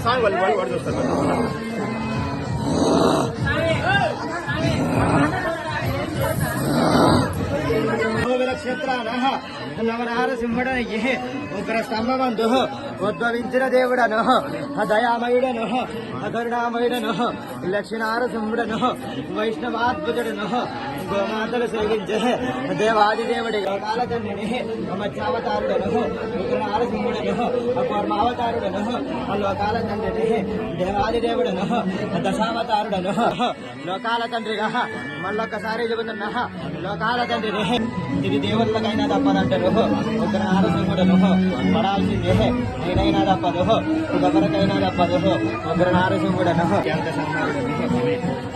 song వాళ్ళు చూస్తారు క్షేత్రాన నవనార సింహుడన ఏ ఉగ్ర స్తంభమందు ఉద్భవించిన దేవుడను దయామయుడను కరుణామయుడను లక్ష్మీనార సింహుడను వైష్ణవాద్భుతుడను గోమాతలు సేవించే దేవాదిదేవుడి కాలచంద్రుని మత్స్యావతారుడను ఉగ్రనార సింహుడను కూర్మావతారుడను లోకాల తండ్రిని దేవాదిదేవుడను దశావతారుడను లోకాల తండ్రిగా మళ్ళొక్కసారి చెబుతున్నా లోకాల తండ్రిని ఇది దేవుళ్ళకైనా తప్పదంటారు ఒక నారసింహుడను పడాల్సిందే నేనైనా తప్పదు ఎవరికైనా తప్పదు ఒక నారసింహుడను ఎంత సంహారుడు